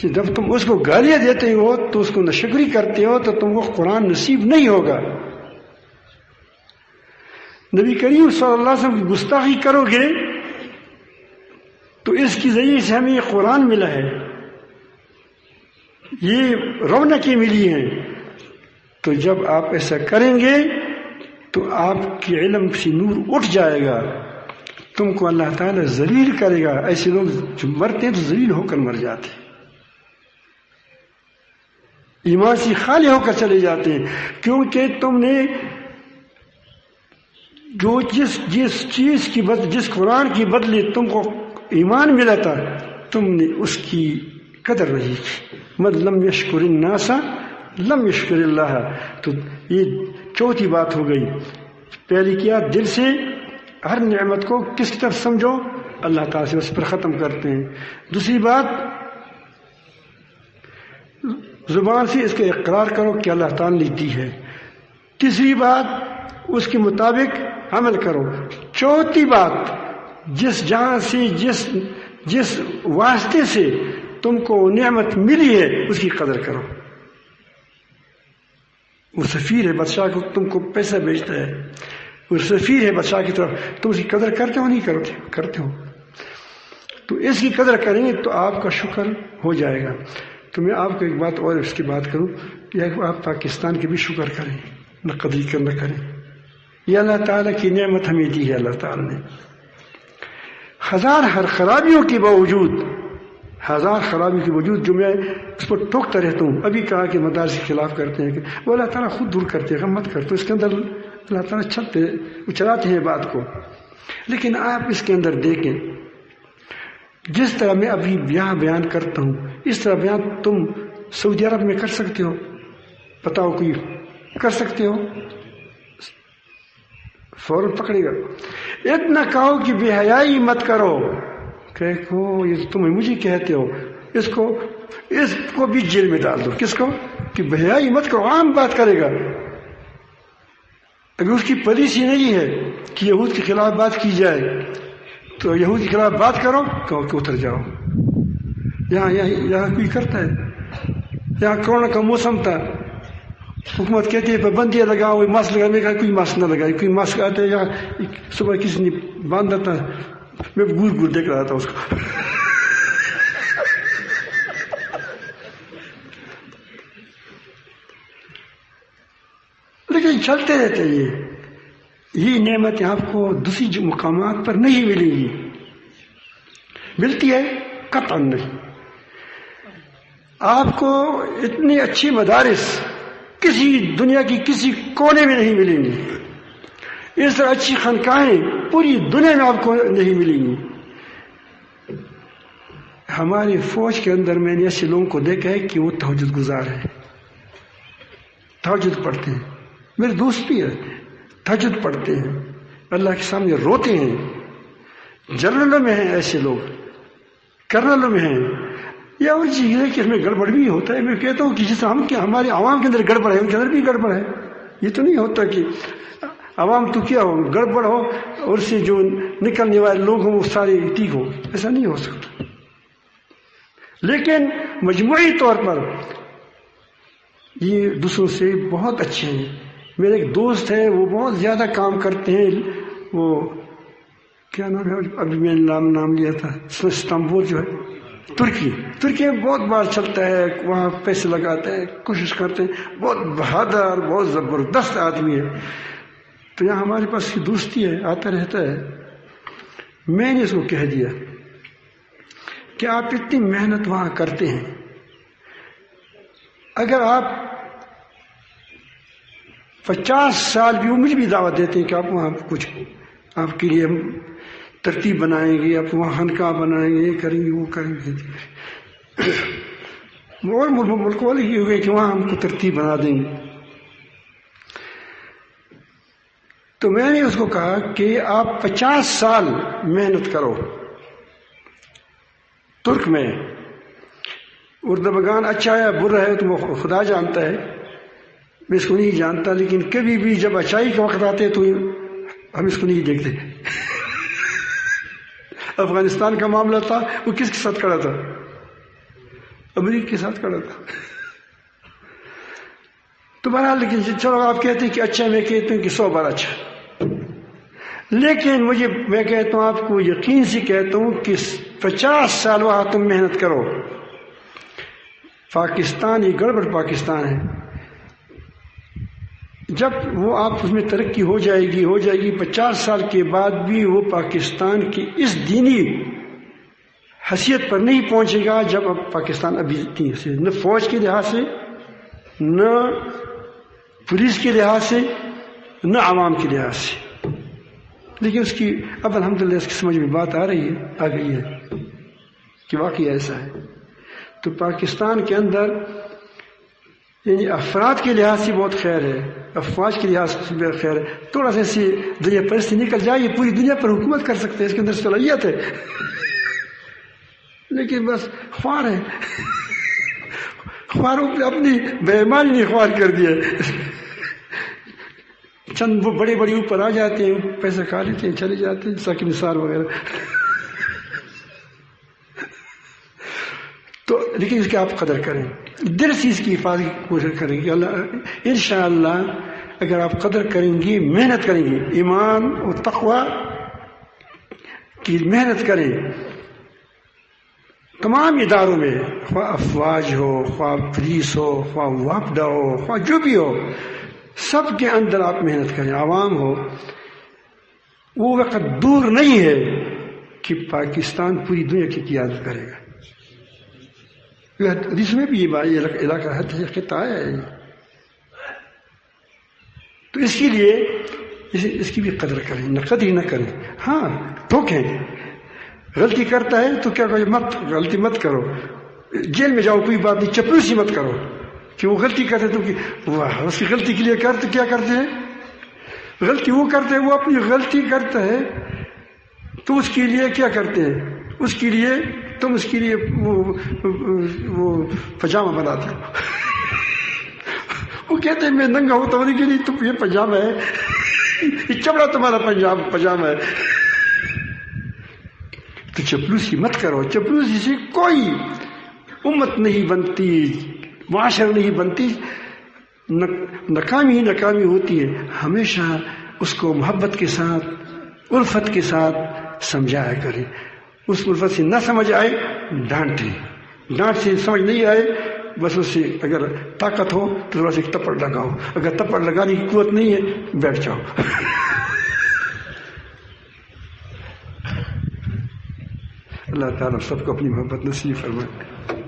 جب تم اس کو گالیاں دیتے ہو تو اس کو ناشکری کرتے ہو تو تم کو قرآن نصیب نہیں ہوگا۔ نبی کریم صلی اللہ علیہ وسلم کی گستاخی کرو گے تو اس کی ذریعے سے ہمیں یہ قرآن ملا ہے، یہ رونقیں ملی ہیں۔ تو جب آپ ایسا کریں گے تو آپ کے علم سے نور اٹھ جائے گا، تم کو اللہ تعالیٰ ذلیل کرے گا۔ ایسے لوگ جو مرتے ہیں تو ذلیل ہو کر مر جاتے ہیں، ایمان سے خالی ہو کر چلے جاتے ہیں، کیونکہ تم نے جو جس چیز کی جس قرآن کی بدلے تم کو ایمان ملا تھا، تم نے اس کی قدر نہیں کی۔ من لم یشکر الناس لم یشکر اللہ۔ تو یہ چوتھی بات ہو گئی۔ پہلی کیا؟ دل سے ہر نعمت کو کس کی طرف سمجھو؟ اللہ تعالیٰ سے، اس پر ختم کرتے ہیں۔ دوسری بات، زبان سے اس کا اقرار کرو کہ اللہ تعالیٰ نے دی ہے۔ تیسری بات، اس کے مطابق عمل کرو۔ چوتھی بات، جہاں سے جس واسطے سے تم کو نعمت ملی ہے اس کی قدر کرو۔ وہ سفیر ہے، بادشاہ کو تم کو پیسہ بھیجتا ہے، وہ سفیر ہے بادشاہ کی طرف، تم اس کی قدر کرتے ہو نہیں کرتے ہو؟ تو اس کی قدر کریں گے تو آپ کا شکر ہو جائے گا۔ تو میں آپ کو ایک بات اور اس کی بات کروں، یہ آپ پاکستان کے بھی شکر کریں، نہ قدری نہ کریں۔ یہ اللہ تعالیٰ کی نعمت ہمیں دی ہے۔ اللہ تعالیٰ نے ہر خرابیوں کے باوجود جو میں اس پر ٹوکتا رہتا ہوں، ابھی کہا کہ مدارس کے خلاف کرتے ہیں کہ وہ اللہ تعالیٰ خود دور کرتے ہیں، مت کرتے، اس کے اندر اللہ تعالیٰ چلاتے ہیں بات کو۔ لیکن آپ اس کے اندر دیکھیں، جس طرح میں ابھی بیان کرتا ہوں، اس طرح بیان تم سعودی عرب میں کر سکتے ہو، بتاؤ کوئی کر سکتے ہو؟ فوراً پکڑے گا. اتنا کہو کہ بے حیائی مت کرو، کہو یہ تم مجھے کہتے ہو، اس کو بھی جیل میں ڈال دو. کس کو؟ کہ بے حیائی مت کرو. عام بات کرے گا. اگر اس کی پالیسی نہیں ہے کہ یہود کے خلاف بات کی جائے تو یہود کے خلاف بات کرو، کہو کہ اتر جاؤ. یہاں کوئی کرتا ہے؟ یہاں کورونا کا موسم تھا، حکومت کہتی ہے پابندیاں لگاؤ، ماسک لگانے کا، کوئی ماسک نہ لگائے. کوئی ماسک آتے یہاں صبح کسی نے باندھا تھا، میں گور دیکھ رہا تھا اس کو. لیکن چلتے رہتے یہ نعمتیں آپ کو دوسری مقامات پر نہیں ملیں گی. ملتی ہے؟ قطعاً نہیں. آپ کو اتنی اچھی مدارس کسی دنیا کی کسی کونے میں نہیں ملیں گی. اس طرح اچھی خانقاہیں پوری دنیا میں آپ کو نہیں ملیں گی. ہماری فوج کے اندر میں نے ایسے لوگوں کو دیکھا ہے کہ وہ تہجد گزار ہیں، تہجد پڑھتے ہیں. میرے دوست بھی ہے، تہجد پڑھتے ہیں، اللہ کے سامنے روتے ہیں. جنرلوں میں ہیں ایسے لوگ، کرنلوں میں ہیں. یا وہ چیز ہے کہ اس میں گڑبڑ بھی ہوتا ہے. میں کہتا ہوں کہ جس ہمارے عوام کے اندر گڑبڑ ہے ان کے اندر بھی گڑبڑ ہے. یہ تو نہیں ہوتا کہ عوام تو کیا ہو گڑبڑ ہو اور سے جو نکلنے والے لوگ ہوں وہ سارے ٹھیک ہو، ایسا نہیں ہو سکتا. لیکن مجموعی طور پر یہ دوسروں سے بہت اچھے ہیں. میرے ایک دوست ہے، وہ بہت زیادہ کام کرتے ہیں. وہ کیا نام ہے، ابھی میں نے نام لیا تھا، استنبول جو ہے، ترکی میں بہت بار چلتا ہے، وہاں پیسے لگاتے ہیں، کوشش کرتے ہیں. بہت بہادر، بہت زبردست آدمی ہے. تو یہاں ہمارے پاس کی دوستی ہے، آتا رہتا ہے. میں نے اس کو کہہ دیا کہ آپ اتنی محنت وہاں کرتے ہیں، اگر آپ 50 سال بھی، مجھے بھی دعوت دیتے ہیں کہ آپ وہاں کچھ آپ کے لیے ہم ترتیب بنائیں گے، آپ وہاں خانقاہ بنائیں گے، یہ کریں گے وہ کریں گے. اور ملک والے یہ ہوئے کہ وہاں ہم کو ترتیب بنا دیں گے. تو میں نے اس کو کہا کہ آپ 50 سال محنت کرو ترک میں. اردبگان اچھا ہے برا ہے تو وہ خدا جانتا ہے، میں اس کو نہیں جانتا. لیکن کبھی بھی جب اچائی کے وقت آتے تو ہم اس کو نہیں دیکھتے. افغانستان کا معاملہ تھا، وہ کس کے ساتھ کھڑا تھا؟ امریکہ کے ساتھ کھڑا تھا. تو بہرحال لیکن چلو آپ کہتے ہیں کہ اچھا، میں کہتا ہوں کہ 100 بار اچھا. لیکن میں کہتا ہوں آپ کو یقین سے کہتا ہوں کہ 50 سال وہاں تم محنت کرو. پاکستان یہ گڑبڑ پاکستان ہے. جب وہ آپ اس میں ترقی ہو جائے گی 50 سال کے بعد بھی وہ پاکستان کی اس دینی حیثیت پر نہیں پہنچے گا جب اب پاکستان ابھی سے نہ فوج کے لحاظ سے، نہ پولیس کے لحاظ سے، نہ عوام کے لحاظ سے. لیکن اس کی اب الحمدللہ اس کی سمجھ میں بات آ گئی ہے کہ واقعی ایسا ہے. تو پاکستان کے اندر یعنی افراد کے لحاظ سے بہت خیر ہے، افواج کے لحاظ سے بہت خیر ہے. تھوڑا سا ایسی دنیا پرستی نکل جائے، یہ پوری دنیا پر حکومت کر سکتے ہیں، اس کے اندر صلاحیت ہے. لیکن بس خوار ہے، خواروں نے اپنی بےایمانی نے خوار کر دیا. چند وہ بڑے اوپر آ جاتے ہیں، پیسہ کھا لیتے ہیں، چلے جاتے ہیں، ساکن نثار وغیرہ. تو لیکن اس کی آپ قدر کریں، دل سے اس کی حفاظت کی کوشش کریں گے. اللہ انشاءاللہ اگر آپ قدر کریں گے، محنت کریں گے، ایمان اور تقوی کی محنت کریں تمام اداروں میں، خواہ افواج ہو، خواہ پولیس ہو، خواہ وفد ہو، خواہ جو بھی ہو، سب کے اندر آپ محنت کریں. عوام ہو، وہ وقت دور نہیں ہے کہ پاکستان پوری دنیا کی قیادت کرے گا. حدیث میں بھی یہ علاقہ خطہ ہے. تو اس کے لیے اس کی بھی قدر کریں، نہ قدر نہ کریں. ہاں ٹھوکیں، غلطی کرتا ہے تو کیا غلطی مت کرو، جیل میں جاؤ کوئی بات نہیں، چپلوسی مت کرو، کہ وہ غلطی کرتے تو اس کی غلطی کے لیے کرتے کیا کرتے ہیں؟ غلطی وہ کرتے ہیں، وہ اپنی غلطی کرتا ہے تو اس کے لیے کیا کرتے ہیں؟ اس کے لیے تم اس کے لیے وہ پجامہ بناتے ہو وہ کہتے ہیں میں ننگا ہوتا ہونے کے لیے تم یہ پجامہ ہے، یہ چمڑا تمہارا پجامہ ہے. تو چپلوسی مت کرو. چپلوسی سے کوئی امت نہیں بنتی، معاشرہ نہیں بنتی، ناکامی ہی ناکامی ہوتی ہے. ہمیشہ اس کو محبت کے ساتھ، الفت کے ساتھ سمجھایا کریں. اس الفت سے نہ سمجھ آئے ڈانٹیں، ڈانٹ سے سمجھ نہیں آئے بس اس سے اگر طاقت ہو تو تھوڑا سا تپڑ لگاؤ، اگر تپڑ لگانے کی قوت نہیں ہے بیٹھ جاؤ. اللہ تعالیٰ سب کو اپنی محبت نصیب فرمائے.